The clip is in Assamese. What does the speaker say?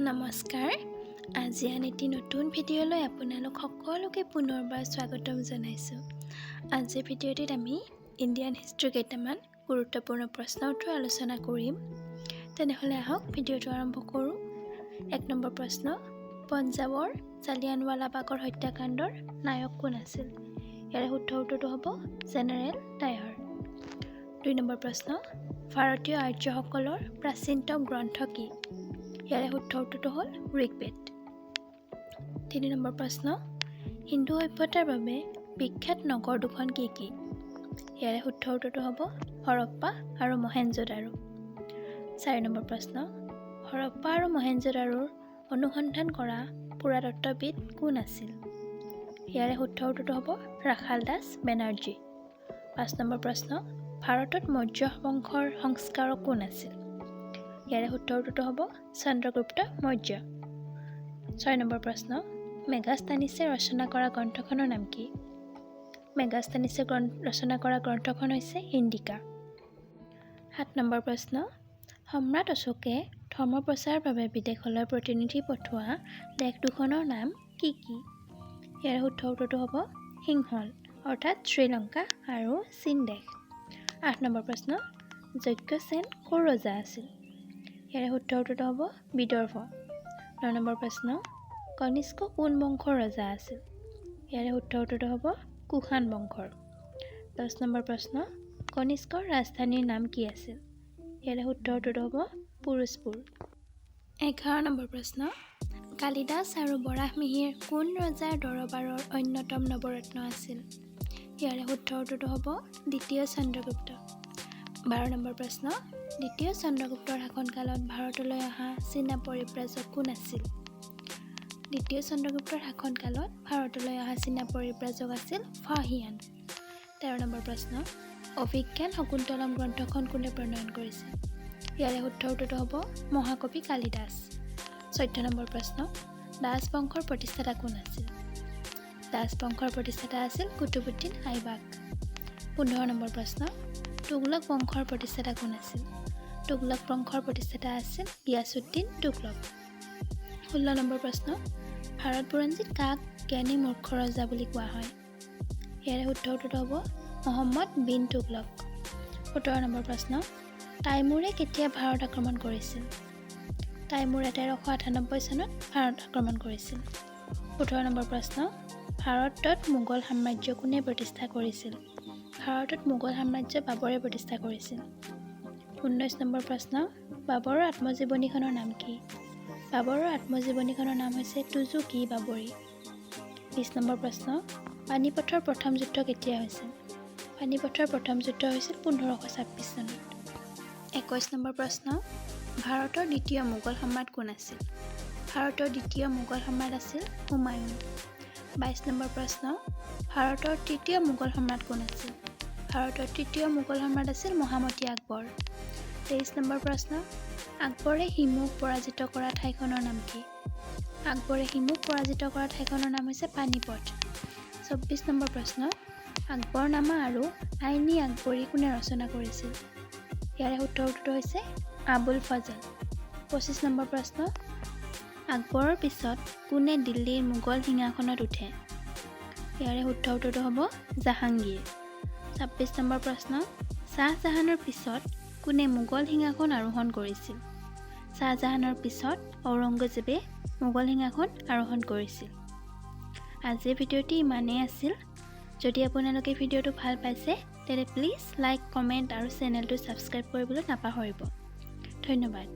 নমস্কাৰ আজি আন এটি নতুন ভিডিঅ'লৈ আপোনালোক সকলোকে পুনৰবাৰ স্বাগতম জনাইছোঁ। আজিৰ ভিডিঅ'টিত আমি ইণ্ডিয়ান হিষ্ট্ৰী কেইটামান গুৰুত্বপূৰ্ণ প্ৰশ্ন উত্তৰ আলোচনা কৰিম। তেনেহ'লে আহক ভিডিঅ'টো আৰম্ভ কৰোঁ। 1 নম্বৰ প্ৰশ্ন, পঞ্জাৱৰ জালিয়ানৱালাবাগৰ হত্যাকাণ্ডৰ নায়ক কোন আছিল? ইয়াৰে শুদ্ধ উত্তৰটো হ'ব জেনেৰেল ডায়াৰ। 2 নম্বৰ প্ৰশ্ন, ভাৰতীয় আৰ্যসকলৰ প্ৰাচীনতম গ্ৰন্থ কি? ইয়াৰে শুদ্ধ উত্তৰটো হ'ল ঋগ্বেদ। 3 নম্বৰ প্ৰশ্ন, হিন্দু সভ্যতাৰ বাবে বিখ্যাত নগৰ দুখন কি কি? ইয়াৰে শুদ্ধ উত্তৰটো হ'ব হৰপ্পা আৰু মহেঞ্জোদাৰো। 4 নম্বৰ প্ৰশ্ন, হৰপ্পা আৰু মহেঞ্জোদাৰোৰ অনুসন্ধান কৰা পুৰাতত্ত্ববিদ কোন আছিল? ইয়াৰে শুদ্ধ উত্তৰটো হ'ব ৰাখাল দাস বেনাৰ্জী। 5 নম্বৰ প্ৰশ্ন, ভাৰতত মৌৰ্য বংশৰ সংস্কাৰক কোন আছিল? ইয়াৰে শুদ্ধ উত্তৰটো হ'ব চন্দ্ৰগুপ্ত মৌৰ্য। 6 নম্বৰ প্ৰশ্ন, মেগাস্তানিছে ৰচনা কৰা গ্ৰন্থখনৰ নাম কি? মেগাস্তানিছে ৰচনা কৰা গ্ৰন্থখন হৈছে ইণ্ডিকা। 7 নম্বৰ প্ৰশ্ন, সম্ৰাট অশোকে ধৰ্ম প্ৰচাৰৰ বাবে বিদেশলৈ প্ৰতিনিধি পঠোৱা দেশ দুখনৰ নাম কি কি? ইয়াৰে শুদ্ধ উত্তৰটো হ'ব সিংহল অৰ্থাৎ শ্ৰীলংকা আৰু চীন দেশ। 8 নম্বৰ প্ৰশ্ন, যজ্ঞসেন ক'ৰ ৰজা আছিল? ইয়াৰে শুদ্ধ উত্তৰটো হ'ব বিদৰ্ভ। 9 নম্বৰ প্ৰশ্ন, কনিষ্ক কোন বংশৰ ৰজা আছিল? ইয়াৰে শুদ্ধ উত্তৰটো হ'ব কুষাণ বংশৰ। 10 নম্বৰ প্ৰশ্ন, কনিষ্কৰ ৰাজধানীৰ নাম কি আছিল? ইয়াৰে শুদ্ধ উত্তৰটো হ'ব পুৰুষপুৰ। 11 নম্বৰ প্ৰশ্ন, কালিদাস আৰু বৰাহমিহিৰ কোন ৰজাৰ দৰবাৰৰ অন্যতম নৱৰত্ন আছিল? ইয়াৰে শুদ্ধ উত্তৰটো হ'ব দ্বিতীয় চন্দ্ৰগুপ্ত। 12 নম্বৰ প্ৰশ্ন, দ্বিতীয় চন্দ্ৰগুপ্তৰ শাসনকালত ভাৰতলৈ অহা চীনা পৰিব্ৰাজক কোন আছিল? দ্বিতীয় চন্দ্ৰগুপ্তৰ শাসনকালত ভাৰতলৈ অহা চীনা পৰিব্ৰাজক আছিল ফাহিয়ান। 13 নম্বৰ প্ৰশ্ন, অভিজ্ঞান শকুন্তলম গ্ৰন্থখন কোনে প্ৰণয়ন কৰিছিল? ইয়াৰে শুদ্ধ উত্তৰটো হ'ব মহাকবি কালিদাস। 14 নম্বৰ প্ৰশ্ন, দাস বংশৰ প্ৰতিষ্ঠাতা কোন আছিল? দাস বংশৰ প্ৰতিষ্ঠাতা আছিল কুতুবুদ্দিন আইবাক। 15 নম্বৰ প্ৰশ্ন, তুগলক বংশৰ প্ৰতিষ্ঠাতা কোন আছিল? তুগলক বংশৰ প্ৰতিষ্ঠাতা আছিল গিয়াছুদ্দিন তুগলক। 16 নম্বৰ প্ৰশ্ন, ভাৰত বুৰঞ্জীত কাক জ্ঞানী মূৰ্খ ৰজা বুলি কোৱা হয়? ইয়াৰে শুদ্ধ উত্তৰটো হ'ব মহম্মদ বিন তুগলক। 17 নম্বৰ প্ৰশ্ন, তাইমুৰে কেতিয়া ভাৰত আক্ৰমণ কৰিছিল? তাইমুৰে 1398 চনত ভাৰত আক্ৰমণ কৰিছিল। 18 নম্বৰ প্ৰশ্ন, ভাৰতত মোগল সাম্ৰাজ্য কোনে প্ৰতিষ্ঠা কৰিছিল? ভাৰতত মোগল সাম্ৰাজ্য বাবৰে প্ৰতিষ্ঠা কৰিছিল। 19 নম্বৰ প্ৰশ্ন, বাবৰৰ আত্মজীৱনীখনৰ নাম কি? বাবৰৰ আত্মজীৱনীখনৰ নাম হৈছে তুজু কি বাবৰি। 20 নম্বৰ প্ৰশ্ন, পানিপথৰ প্ৰথম যুদ্ধ কেতিয়া হৈছিল? পানিপথৰ প্ৰথম যুদ্ধ হৈছিল 1526 চনত। 21 নম্বৰ প্ৰশ্ন, ভাৰতৰ দ্বিতীয় মোগল সম্ৰাট কোন আছিল? ভাৰতৰ দ্বিতীয় মোগল সম্ৰাট আছিল হুমায়ুন। 22 নম্বৰ প্ৰশ্ন, ভাৰতৰ তৃতীয় মোগল সম্ৰাট কোন আছিল? ভাৰতৰ তৃতীয় মোগল সম্ৰাট আছিল মহামতি আকবৰ। 23 নম্বৰ প্ৰশ্ন, আকবৰে হিমুক পৰাজিত কৰা ঠাইখনৰ নাম কি? আকবৰে হিমুক পৰাজিত কৰা ঠাইখনৰ নাম হৈছে পানিপথ। 24 নম্বৰ প্ৰশ্ন, আকবৰনামা আৰু আইন-ই আকবৰী কোনে ৰচনা কৰিছিল? ইয়াৰে শুদ্ধ উত্তৰটো হৈছে আবুল ফজল। 25 নম্বৰ প্ৰশ্ন, আকবৰৰ পিছত কোনে দিল্লীৰ মোগল সিংহাসনত উঠে? ইয়াৰে শুদ্ধ উত্তৰটো হ'ব জাহাংগীৰ। 26 নম্বৰ প্ৰশ্ন, শ্বাহজাহানৰ পিছত কোনে মোগল সিংহাসন আৰোহণ কৰিছিল? শ্বাহজাহানৰ পিছত ঔৰংগজেবে মোগল সিংহাসন আৰোহণ কৰিছিল। আজিৰ ভিডিঅ'টি ইমানেই আছিল। যদি আপোনালোকে ভিডিঅ'টো ভাল পাইছে তেন্তে প্লিজ লাইক, কমেণ্ট আৰু চেনেলটো ছাবস্ক্ৰাইব কৰিবলৈ নাপাহৰিব। ধন্যবাদ।